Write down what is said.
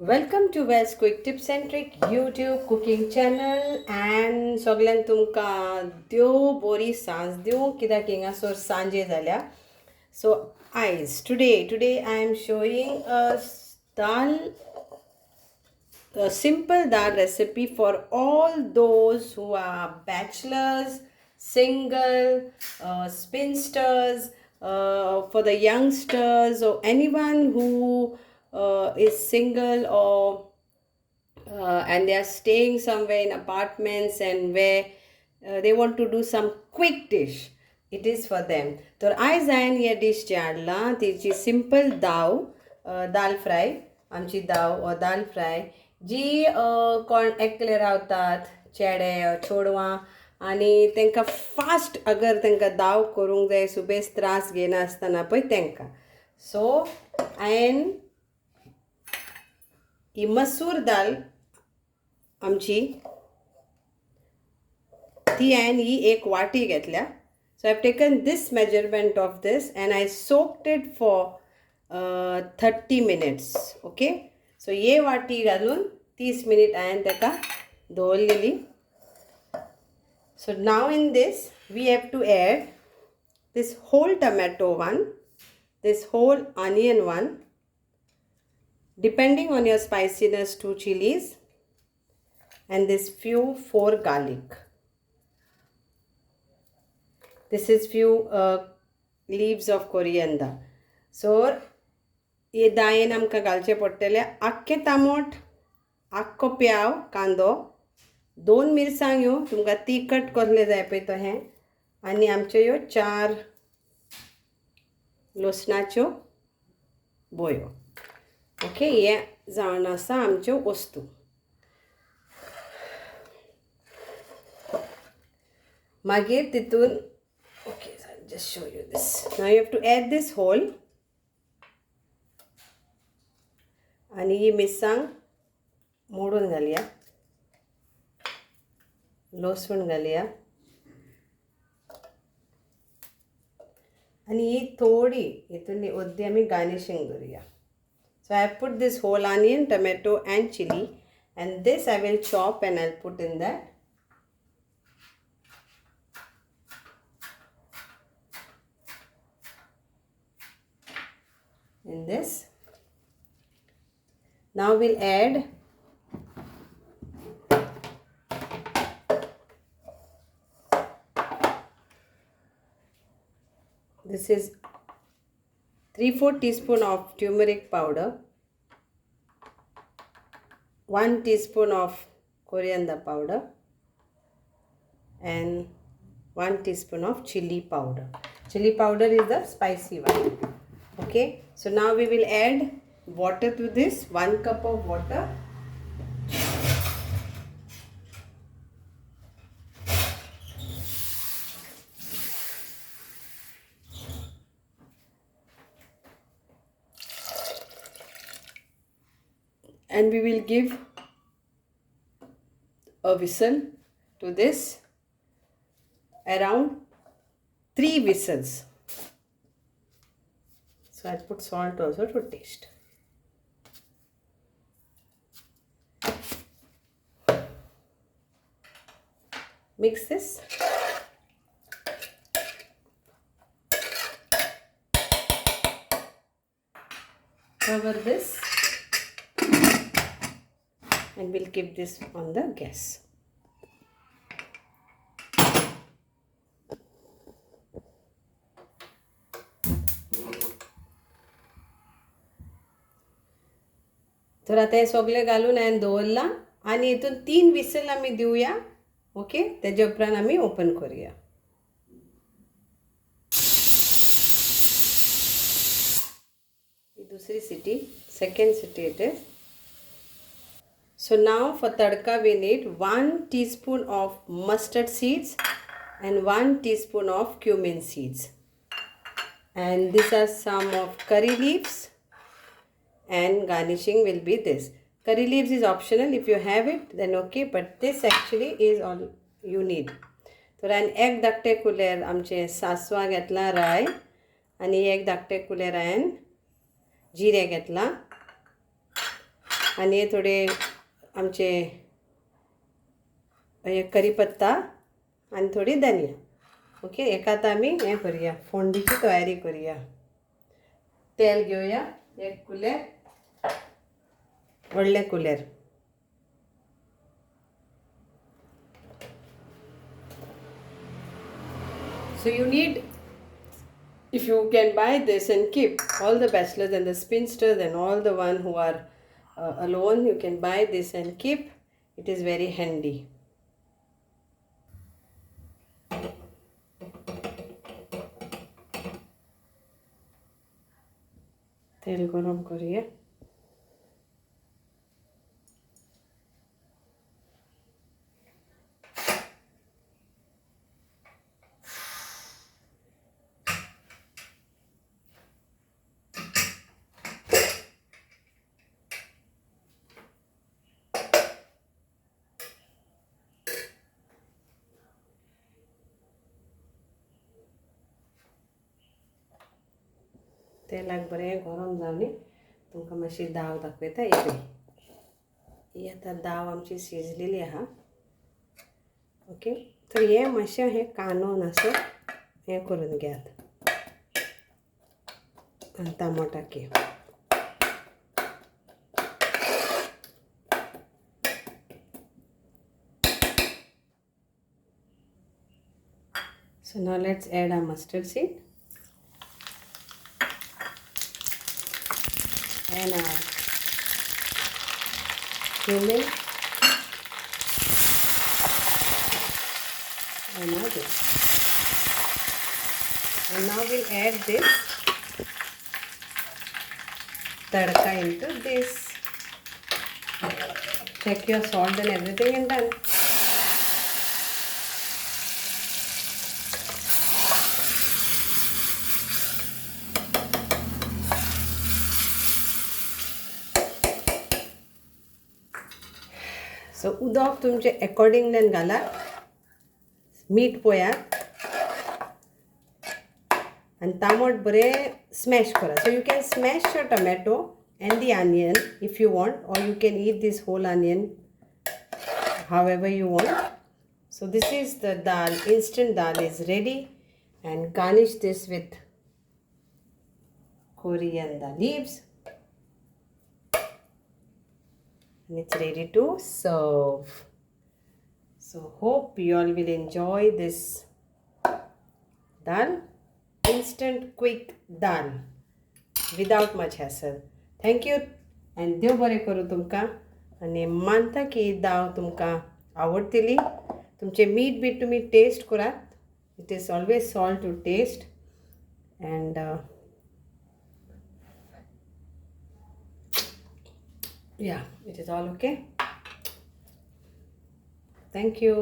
Welcome to Well's Quick Tips and Trick YouTube cooking channel and सगळ्यांक तुमकां देव बरी सांज दिवं कित्याक हिंगासर सांजे जाल्या. So today I am showing a simple dal recipe for all those who are bachelors, single, spinsters, for the youngsters or anyone who is single or and they are staying somewhere in apartments and where they want to do some quick dish. It is for them. तर आयज हांवें हे dish जे हाडला Techi simple दाल fry, आमची दाल fry जी कोण एकले रावतात चेडे चोडवां आनी तांकां फास्ट अगर तांकां दाव करूंक जाय सुबेज त्रास घेनासतना पळय तांकां. सो हांवें ही मसूर दाल आमची ती हांवें ही एक वाटी घेतल्या. So I've taken this measurement of this and I soaked it for 30 minutes. Okay. So ये वाटी घालून 30 मिनिट हांवें ताका दवरलेली. So now in this we have to add this whole tomato one, this whole onion one, depending on your spiciness, 2 chilies, and this few 4 garlic. This is few leaves of coriander. So ये दायेन आमकां घालचे पडटले आख्खे तामोट, आख्खो प्याव कांदो, 2 मिरसांग्यो तुमकां तिखट कसले जाय पळय तो हें, आनी आमच्यो ह्यो 4 लसणाच्यो बोयो. ओके, हे जावन आसा आमच्यो वस्तू. मागीर तितून okay, so I'll just show you this. Now you have to add this whole आणि ही मिरसांग मोडून घालया, लसूण घालया आणि ही थोडी हितून अर्दी आमी गार्निशिंग करूया. So I have put this whole onion, tomato and chili, and this I will chop and I'll put in that. In this. Now we'll add this is 3/4 teaspoon of turmeric powder, 1 teaspoon of coriander powder, and 1 teaspoon of chili powder. Chili powder is the spicy one. Okay, so now we will add water to this, 1 cup of water. And we will give a whistle to this, around 3 whistles. So I'll put salt also to taste. Mix this. Cover this and we'll keep this on the gas. तर आता हे सगळे घालून हांवें दवरला आनी हितून 3 whistle आमी Divya. Okay, तेजे उपरांत आमी ओपन करूया. दुसरी city, second city it is. So now for tadka we need 1 teaspoon of mustard seeds and 1 teaspoon of cumin seeds. And these are some of curry leaves. And garnishing will be this. Curry leaves is optional. If you have it then okay, but this actually is all you need. तर हांवें 1 धाकटे कुलेर आमचे सासवा घेतला राय आनी 1 धाकटे कुलेर हांवें जिरे घेतला आणि हे थोडे आमचे हे करीपत्ता आणि थोडी धनिया. ओके, एका आता आम्ही हे करूया, फोंडीची तयारी करूया. तेल घेऊया 1 कुलेर, व्हडलें कुलेर. So you need, if you can buy this and keep all the bachelors and the spinsters and all the one who are alone, you can buy this and keep. It is very handy. तेल गरम करूया. तेलाक बरें गरम जावनी तुमकां मातशी दाव दाखयता. ही आतां दाव आमची शिजलेली आहा. ओके, तर हे मातशें हे कांदून असो हे करून घेयात आनी टमाटाकी. So now let's add our mustard seed and our cumin and our this. And now we'll add this tadka into this. Check your salt and everything and done. So उदक तुमचे अकॉर्डिंगल्यान घालात. मीठ पळयात आनी तांबट बरें स्मॅश करा. So you can smash your tomato and the onion if you want, or you can eat this whole onion however you want. So this is the dal. Instant dal is ready, and garnish this with coriander leaves. And it's ready to serve. So hope you all will enjoy this dal, instant quick dal without much hassle. Thank you and देव बरें करूं तुमकां. आनी मानता की दाव तुमकां आवडटली. तुमचे मीठ बीठ तुमी टेस्ट करात. It is always salt to taste. And yeah, it is all okay. Thank you.